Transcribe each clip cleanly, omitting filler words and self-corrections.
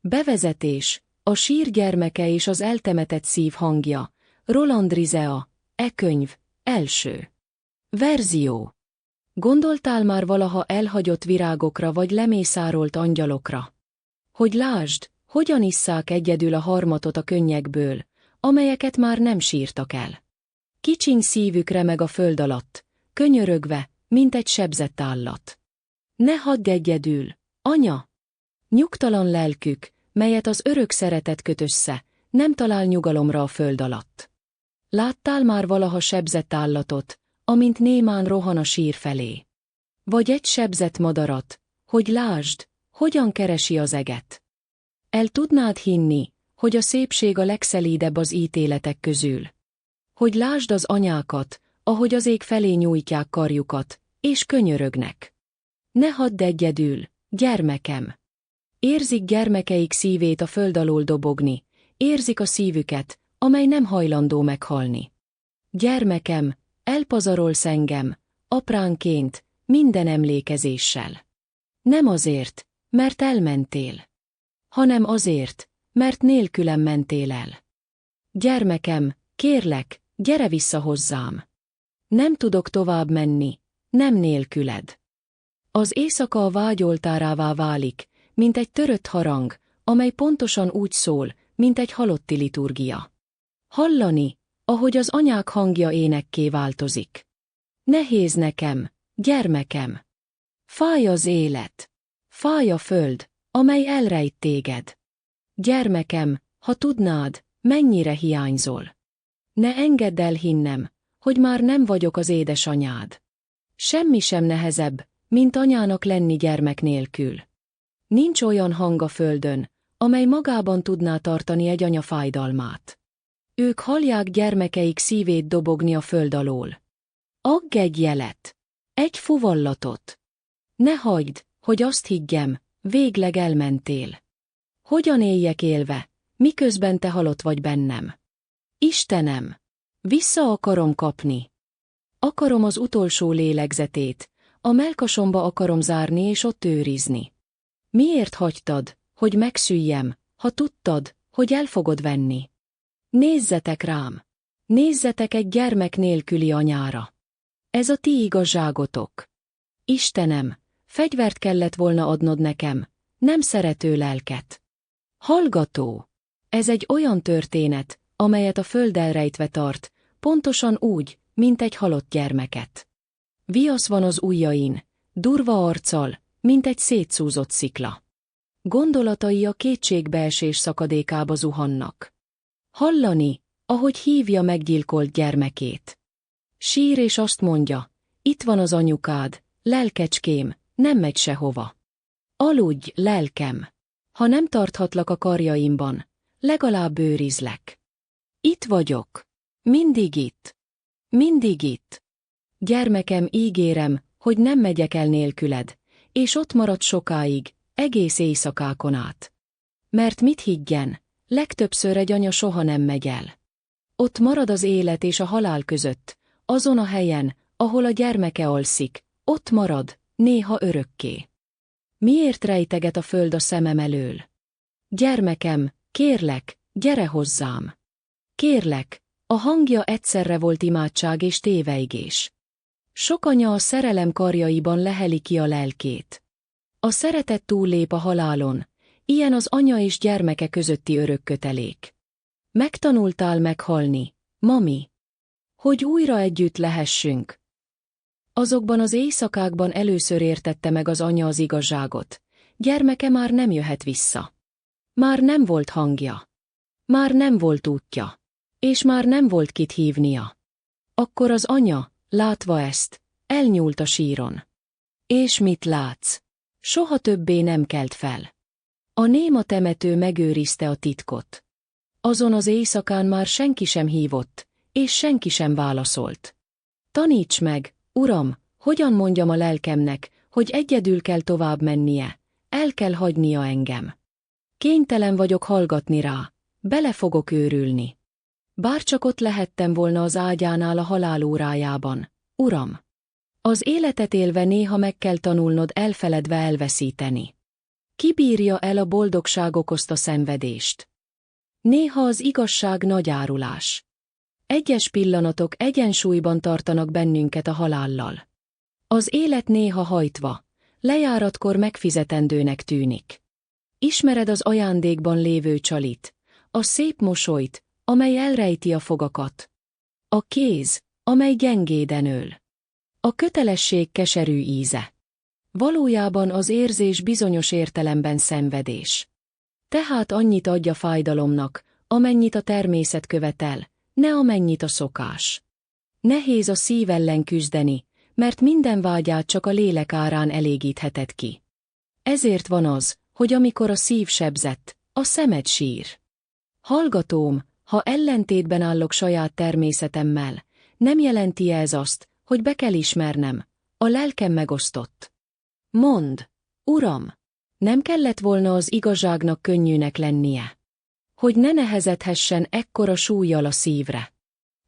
Bevezetés, a sír gyermeke és az eltemetett szív hangja, Roland Rizea, könyv, első verzió. Gondoltál már valaha elhagyott virágokra vagy lemészárolt angyalokra? Hogy lásd, hogyan isszák egyedül a harmatot a könnyekből, amelyeket már nem sírtak el. Kicsiny szívük remeg a föld alatt, könyörögve, mint egy sebzett állat. Ne hagyd egyedül, anya! Nyugtalan lelkük, melyet az örök szeretet köt össze, nem talál nyugalomra a föld alatt. Láttál már valaha sebzett állatot, amint némán rohan a sír felé? Vagy egy sebzett madarat, hogy lásd, hogyan keresi az eget? El tudnád hinni, hogy a szépség a legszelídebb az ítéletek közül? Hogy lásd az anyákat, ahogy az ég felé nyújtják karjukat, és könyörögnek. Ne hadd egyedül, gyermekem! Érzik gyermekeik szívét a föld alól dobogni, érzik a szívüket, amely nem hajlandó meghalni. Gyermekem, elpazarolsz engem, apránként, minden emlékezéssel. Nem azért, mert elmentél, hanem azért, mert nélkülem mentél el. Gyermekem, kérlek, gyere vissza hozzám. Nem tudok tovább menni, nem nélküled. Az éjszaka a vágy oltárává válik, mint egy törött harang, amely pontosan úgy szól, mint egy halotti liturgia. Hallani, ahogy az anyák hangja énekké változik. Nehéz nekem, gyermekem. Fáj az élet. Fáj a föld, amely elrejt téged. Gyermekem, ha tudnád, mennyire hiányzol. Ne engedd el hinnem, hogy már nem vagyok az édesanyád. Semmi sem nehezebb, mint anyának lenni gyermek nélkül. Nincs olyan hang a földön, amely magában tudná tartani egy anya fájdalmát. Ők hallják gyermekeik szívét dobogni a föld alól. Agg egy jelet, egy fuvallatot. Ne hagyd, hogy azt higgyem, végleg elmentél. Hogyan éljek élve, miközben te halott vagy bennem? Istenem, vissza akarom kapni. Akarom az utolsó lélegzetét, a mellkasomba akarom zárni és ott őrizni. Miért hagytad, hogy megszüljem, ha tudtad, hogy el fogod venni? Nézzetek rám! Nézzetek egy gyermek nélküli anyára! Ez a ti igazságotok. Istenem, fegyvert kellett volna adnod nekem, nem szerető lelket. Hallgató! Ez egy olyan történet, amelyet a föld elrejtve tart, pontosan úgy, mint egy halott gyermeket. Viasz van az ujjain, durva arccal, mint egy szétszúzott szikla. Gondolatai a kétségbeesés szakadékába zuhannak. Hallani, ahogy hívja meggyilkolt gyermekét. Sír és azt mondja, itt van az anyukád, lelkecském, nem megy sehova. Aludj, lelkem! Ha nem tarthatlak a karjaimban, legalább őrizlek. Itt vagyok. Mindig itt. Mindig itt. Gyermekem, ígérem, hogy nem megyek el nélküled, és ott marad sokáig, egész éjszakákon át. Mert mit higgyen, legtöbbször egy anya soha nem megy el. Ott marad az élet és a halál között, azon a helyen, ahol a gyermeke alszik, ott marad, néha örökké. Miért rejteget a föld a szemem elől? Gyermekem, kérlek, gyere hozzám. Kérlek, a hangja egyszerre volt imádság és téveigés. Sok anya a szerelem karjaiban leheli ki a lelkét. A szeretet túllép a halálon, ilyen az anya és gyermeke közötti örökkötelék. Megtanultál meghalni, mami? Hogy újra együtt lehessünk. Azokban az éjszakákban először értette meg az anya az igazságot. Gyermeke már nem jöhet vissza. Már nem volt hangja. Már nem volt útja. És már nem volt kit hívnia. Akkor az anya, látva ezt, elnyúlt a síron. És mit látsz? Soha többé nem kelt fel. A néma temető megőrizte a titkot. Azon az éjszakán már senki sem hívott, és senki sem válaszolt. Taníts meg, Uram, hogyan mondjam a lelkemnek, hogy egyedül kell tovább mennie, el kell hagynia engem. Kénytelen vagyok hallgatni rá, bele fogok őrülni. Bárcsak ott lehettem volna az ágyánál a halál órájában, Uram. Az életet élve néha meg kell tanulnod elfeledve elveszíteni. Ki bírja el a boldogság okozta szenvedést? Néha az igazság nagy árulás. Egyes pillanatok egyensúlyban tartanak bennünket a halállal. Az élet néha hajtva, lejáratkor megfizetendőnek tűnik. Ismered az ajándékban lévő csalit, a szép mosolyt, amely elrejti a fogakat. A kéz, amely gyengéden öl. A kötelesség keserű íze. Valójában az érzés bizonyos értelemben szenvedés. Tehát annyit adj a fájdalomnak, amennyit a természet követel, ne amennyit a szokás. Nehéz a szív ellen küzdeni, mert minden vágyát csak a lélek árán elégítheted ki. Ezért van az, hogy amikor a szív sebzett, a szemed sír. Hallgatóm, ha ellentétben állok saját természetemmel, nem jelenti ez azt, hogy be kell ismernem, a lelkem megosztott. Mondd, Uram, nem kellett volna az igazságnak könnyűnek lennie? Hogy ne nehezedhessen ekkora súllyal a szívre.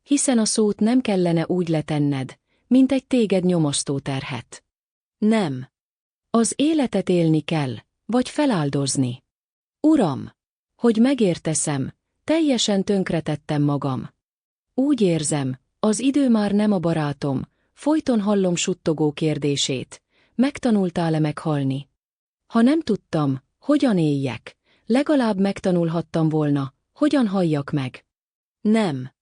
Hiszen a szót nem kellene úgy letenned, mint egy téged nyomasztó terhet. Nem. Az életet élni kell, vagy feláldozni. Uram, hogy megérteszem, teljesen tönkretettem magam. Úgy érzem, az idő már nem a barátom, folyton hallom suttogó kérdését, megtanultál-e meghalni? Ha nem tudtam, hogyan éljek, legalább megtanulhattam volna, hogyan halljak meg. Nem.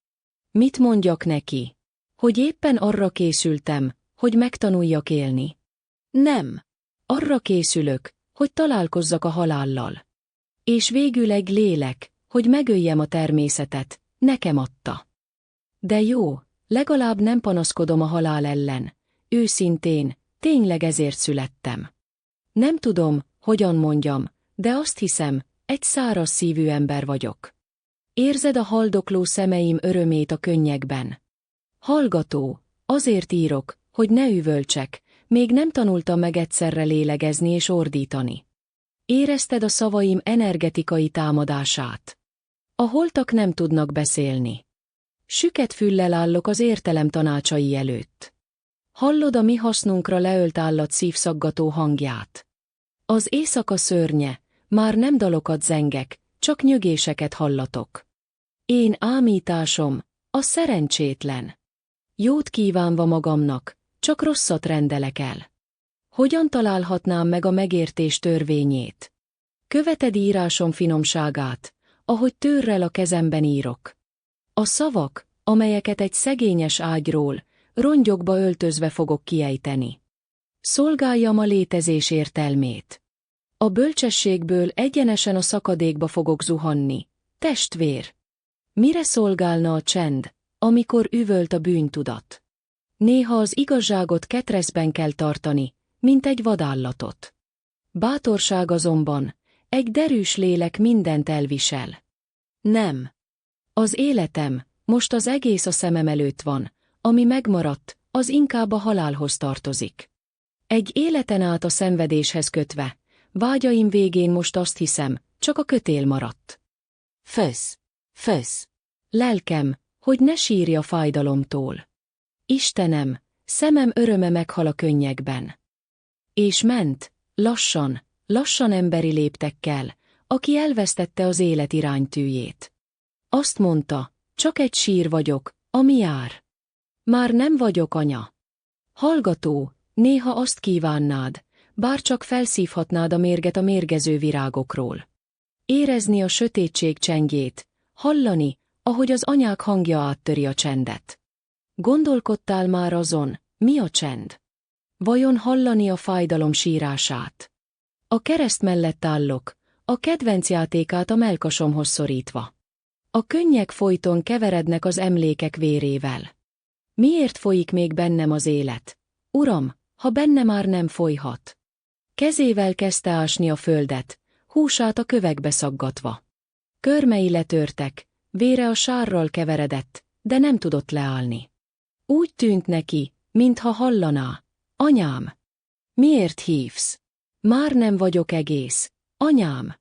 Mit mondjak neki? Hogy éppen arra készültem, hogy megtanuljak élni. Nem. Arra készülök, hogy találkozzak a halállal. És végül egy lélek, hogy megöljem a természetet, nekem adta. De jó, legalább nem panaszkodom a halál ellen. Őszintén, tényleg ezért születtem. Nem tudom, hogyan mondjam, de azt hiszem, egy száraz szívű ember vagyok. Érzed a haldokló szemeim örömét a könnyekben. Hallgató, azért írok, hogy ne üvöltsek, még nem tanultam meg egyszerre lélegezni és ordítani. Érezted a szavaim energetikai támadását. A holtak nem tudnak beszélni. Süket füllel állok az értelem tanácsai előtt. Hallod a mi hasznunkra leölt állat szívszaggató hangját. Az éjszaka szörnye, már nem dalokat zengek, csak nyögéseket hallatok. Én ámításom, a szerencsétlen. Jót kívánva magamnak, csak rosszat rendelek el. Hogyan találhatnám meg a megértés törvényét? Követed írásom finomságát, ahogy tőrrel a kezemben írok. A szavak, amelyeket egy szegényes ágyról, rongyokba öltözve fogok kiejteni. Szolgáljam a létezés értelmét. A bölcsességből egyenesen a szakadékba fogok zuhanni. Testvér! Mire szolgálna a csend, amikor üvölt a bűntudat? Néha az igazságot ketrezben kell tartani, mint egy vadállatot. Bátorság azonban, egy derűs lélek mindent elvisel. Nem. Az életem, most az egész a szemem előtt van, ami megmaradt, az inkább a halálhoz tartozik. Egy életen át a szenvedéshez kötve, vágyaim végén most azt hiszem, csak a kötél maradt. Fösz, fösz. Lelkem, hogy ne sírj a fájdalomtól. Istenem, szemem öröme meghal a könnyekben. És ment, lassan, lassan emberi léptekkel, aki elvesztette az élet iránytűjét. Azt mondta, csak egy sír vagyok, ami jár. Már nem vagyok anya. Hallgató, néha azt kívánnád, bár csak felszívhatnád a mérget a mérgező virágokról. Érezni a sötétség csengjét, hallani, ahogy az anyák hangja áttöri a csendet. Gondolkodtál már azon, mi a csend? Vajon hallani a fájdalom sírását? A kereszt mellett állok, a kedvenc játékát a mellkasomhoz szorítva. A könnyek folyton keverednek az emlékek vérével. Miért folyik még bennem az élet? Uram, ha benne már nem folyhat. Kezével kezdte ásni a földet, húsát a kövekbe szaggatva. Körmei letörtek, vére a sárral keveredett, de nem tudott leállni. Úgy tűnt neki, mintha hallaná. Anyám! Miért hívsz? Már nem vagyok egész. Anyám!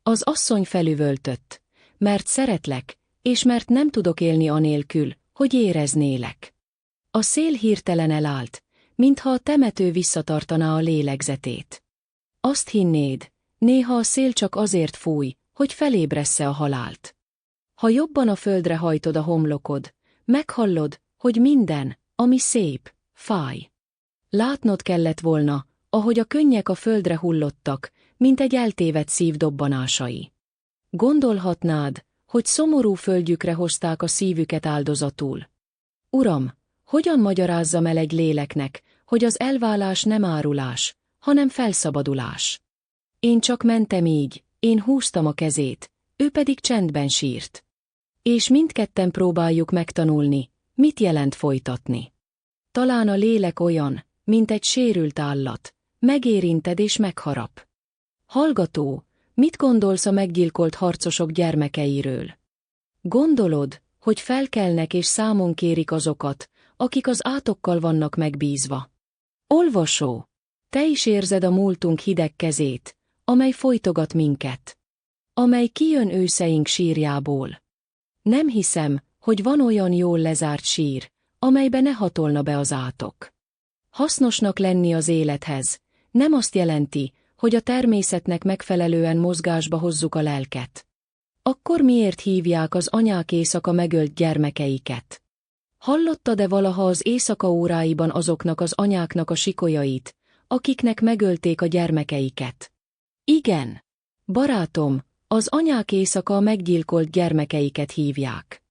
Az asszony felüvöltött. Mert szeretlek, és mert nem tudok élni anélkül, hogy éreznélek. A szél hirtelen elállt, mintha a temető visszatartaná a lélegzetét. Azt hinnéd, Néha a szél csak azért fúj, hogy felébressze a halált. Ha jobban a földre hajtod a homlokod, meghallod, hogy minden, ami szép, fáj. Látnod kellett volna, ahogy a könnyek a földre hullottak, mint egy eltévedt szív dobbanásai. Gondolhatnád, hogy szomorú földjükre hozták a szívüket áldozatul. Uram, hogyan magyarázzam el egy léleknek, hogy az elválás nem árulás, hanem felszabadulás? Én csak mentem így, én húztam a kezét, ő pedig csendben sírt. És mindketten próbáljuk megtanulni, mit jelent folytatni. Talán a lélek olyan, mint egy sérült állat, megérinted és megharap. Hallgató, mit gondolsz a meggyilkolt harcosok gyermekeiről? Gondolod, hogy felkelnek és számon kérik azokat, akik az átokkal vannak megbízva? Olvasó, te is érzed a múltunk hideg kezét, amely folytogat minket, amely kijön őszeink sírjából. Nem hiszem, hogy van olyan jól lezárt sír, amelybe ne hatolna be az átok. Hasznosnak lenni az élethez nem azt jelenti, hogy a természetnek megfelelően mozgásba hozzuk a lelket. Akkor miért hívják az anyák éjszaka megölt gyermekeiket? Hallottad-e valaha az éjszaka óráiban azoknak az anyáknak a sikolyait, akiknek megölték a gyermekeiket? Igen. Barátom, az anyák éjszaka a meggyilkolt gyermekeiket hívják.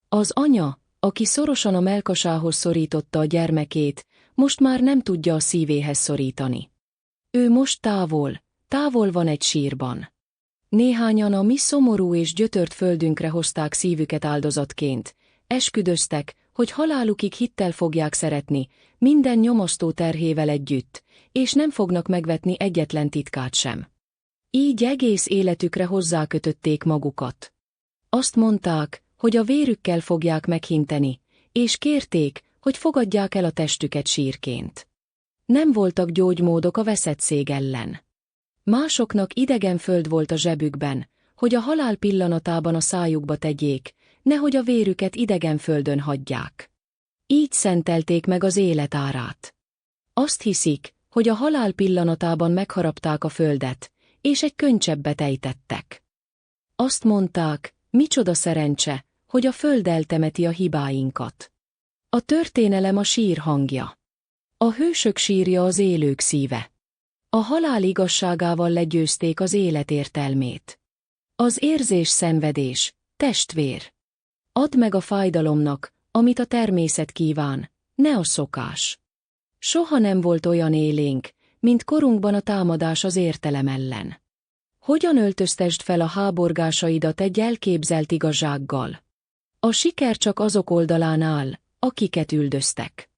Az anya, aki szorosan a mellkasához szorította a gyermekét, most már nem tudja a szívéhez szorítani. Ő most távol van egy sírban. Néhányan a mi szomorú és gyötört földünkre hozták szívüket áldozatként, esküdöztek, hogy halálukig hittel fogják szeretni, minden nyomasztó terhével együtt, és nem fognak megvetni egyetlen titkát sem. Így egész életükre hozzákötötték magukat. Azt mondták, hogy a vérükkel fogják meghinteni, és kérték, hogy fogadják el a testüket sírként. Nem voltak gyógymódok a veszettség ellen. Másoknak idegen föld volt a zsebükben, hogy a halál pillanatában a szájukba tegyék, nehogy a vérüket idegen földön hagyják. Így szentelték meg az élet árát. Azt hiszik, hogy a halál pillanatában megharapták a földet, és egy könycsebbet ejtettek. Azt mondták, micsoda szerencse, hogy a föld eltemeti a hibáinkat. A történelem a sír hangja. A hősök sírja az élők szíve. A halál igazságával legyőzték az élet értelmét. Az érzés szenvedés, testvér. Add meg a fájdalomnak, amit a természet kíván, ne a szokás. Soha nem volt olyan élénk, mint korunkban a támadás az értelem ellen. Hogyan öltöztesd fel a háborgásaidat egy elképzelt igazsággal? A siker csak azok oldalán áll, akiket üldöztek.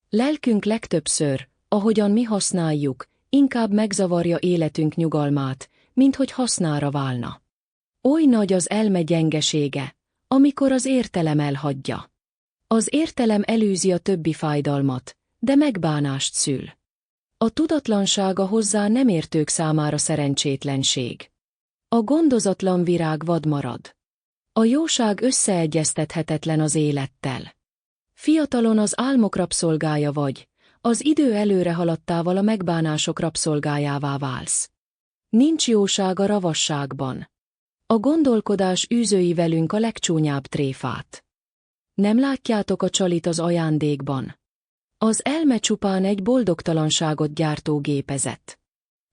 Lelkünk legtöbbször, ahogyan mi használjuk, inkább megzavarja életünk nyugalmát, minthogy hasznára válna. Oly nagy az elme gyengesége, amikor az értelem elhagyja. Az értelem elűzi a többi fájdalmat, de megbánást szül. A tudatlanság a hozzá nem értők számára szerencsétlenség. A gondozatlan virág vad marad. A jóság összeegyeztethetetlen az élettel. Fiatalon az álmok rabszolgája vagy, az idő előre haladtával a megbánások rabszolgájává válsz. Nincs jóság a ravasságban. A gondolkodás űzői velünk a legcsúnyább tréfát. Nem látjátok a csalit az ajándékban? Az elme csupán egy boldogtalanságot gyártó gépezet.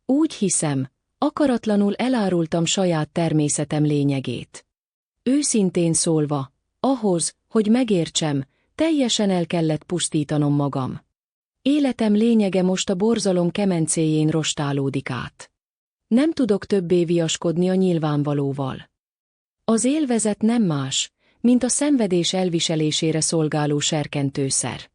Úgy hiszem, akaratlanul elárultam saját természetem lényegét. Őszintén szólva, ahhoz, hogy megértsem, teljesen el kellett pusztítanom magam. Életem lényege most a borzalom kemencéjén rostálódik át. Nem tudok többé viaskodni a nyilvánvalóval. Az élvezet nem más, mint a szenvedés elviselésére szolgáló serkentőszer.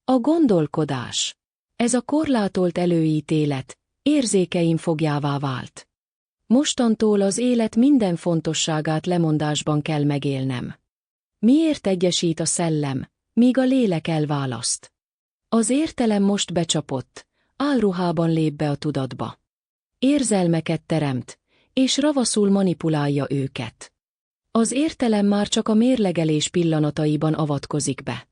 A gondolkodás. Ez a korlátolt előítélet, érzékeim fogjává vált. Mostantól az élet minden fontosságát lemondásban kell megélnem. Miért egyesít a szellem, míg a lélek elválaszt? Az értelem most becsapott, álruhában lép be a tudatba. Érzelmeket teremt, és ravaszul manipulálja őket. Az értelem már csak a mérlegelés pillanataiban avatkozik be.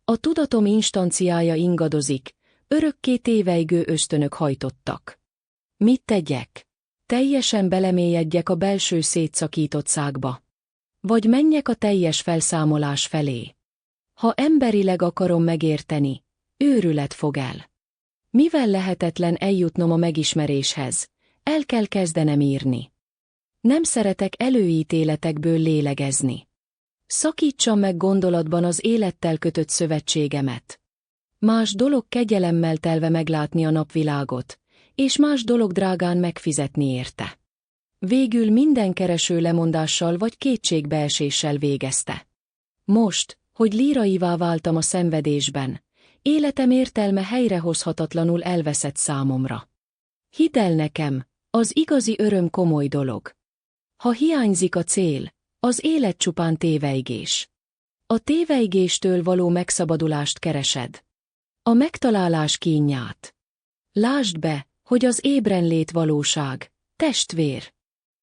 A tudatom instanciája ingadozik, örökké tévejgő ösztönök hajtottak. Mit tegyek? teljesen belemélyedjek a belső szétszakított szákba. Vagy menjek a teljes felszámolás felé. Ha emberileg akarom megérteni, őrület fog el. Mivel lehetetlen eljutnom a megismeréshez, el kell kezdenem írni. Nem szeretek előítéletekből lélegezni. Szakítsam meg gondolatban az élettel kötött szövetségemet. Más dolog kegyelemmel telve meglátni a napvilágot, és más dolog drágán megfizetni érte. Végül minden kereső lemondással vagy kétségbeeséssel végezte. Most, hogy líraivá váltam a szenvedésben, életem értelme helyrehozhatatlanul elveszett számomra. Hidd el nekem, az igazi öröm komoly dolog. Ha hiányzik a cél, az élet csupán téveigés. A téveigéstől való megszabadulást keresed. A megtalálás kínját. Lásd be, hogy az ébrenlét valóság, testvér.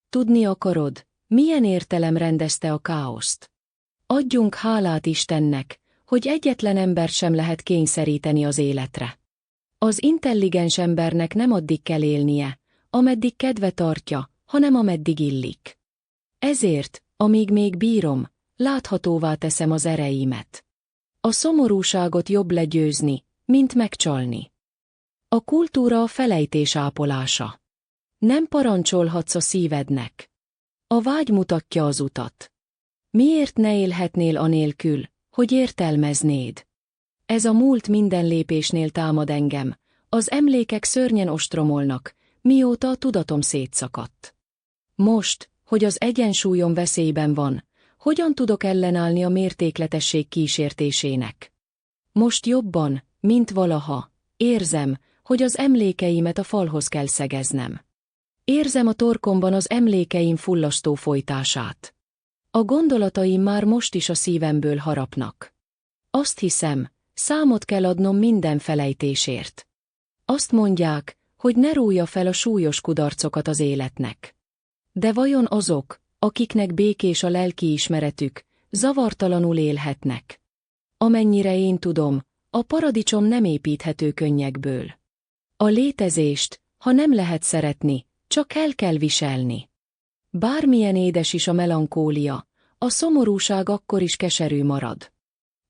Tudni akarod, milyen értelem rendezte a káoszt. Adjunk hálát Istennek, hogy egyetlen embert sem lehet kényszeríteni az életre. Az intelligens embernek nem addig kell élnie, ameddig kedve tartja, hanem ameddig illik. Ezért, amíg még bírom, láthatóvá teszem az ereimet. A szomorúságot jobb legyőzni, mint megcsalni. A kultúra a felejtés ápolása. Nem parancsolhatsz a szívednek. A vágy mutatja az utat. Miért ne élhetnél anélkül, hogy értelmeznéd? Ez a múlt minden lépésnél támad engem, az emlékek szörnyen ostromolnak, mióta a tudatom szétszakadt. Most, hogy az egyensúlyom veszélyben van, hogyan tudok ellenállni a mértékletesség kísértésének? Most jobban, mint valaha, érzem, hogy az emlékeimet a falhoz kell szegeznem. Érzem a torkomban az emlékeim fullasztó folytását. A gondolataim már most is a szívemből harapnak. Azt hiszem, számot kell adnom minden felejtésért. Azt mondják, hogy ne rója fel a súlyos kudarcokat az életnek. De vajon azok, akiknek békés a lelkiismeretük, zavartalanul élhetnek? Amennyire én tudom, a paradicsom nem építhető könnyekből. A létezést, ha nem lehet szeretni, csak el kell viselni. Bármilyen édes is a melankólia, a szomorúság akkor is keserű marad.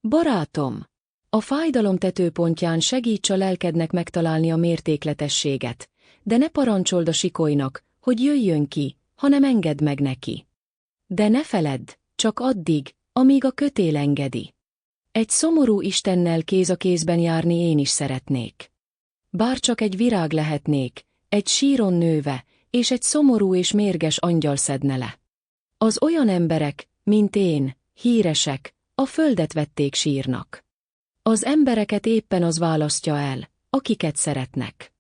Barátom, a fájdalom tetőpontján segíts a lelkednek megtalálni a mértékletességet, de ne parancsold a sikolynak, hogy jöjjön ki, hanem engedd meg neki. De ne feledd, csak addig, amíg a kötél engedi. Egy szomorú Istennel kéz a kézben járni én is szeretnék. Bárcsak egy virág lehetnék, egy síron nőve, és egy szomorú és mérges angyal szedne le. Az olyan emberek, mint én, híresek, a földet vették sírnak. Az embereket éppen az választja el, akiket szeretnek.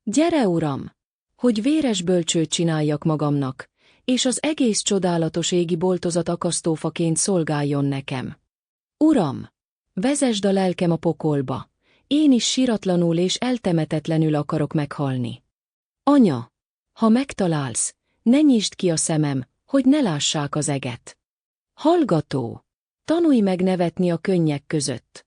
Gyere, Uram, hogy véres bölcsőt csináljak magamnak, és az egész csodálatos égi boltozat akasztófaként szolgáljon nekem. Uram, vezesd a lelkem a pokolba, én is siratlanul és eltemetetlenül akarok meghalni. Anya, ha megtalálsz, ne nyisd ki a szemem, hogy ne lássák az eget. Hallgató, tanulj meg nevetni a könnyek között.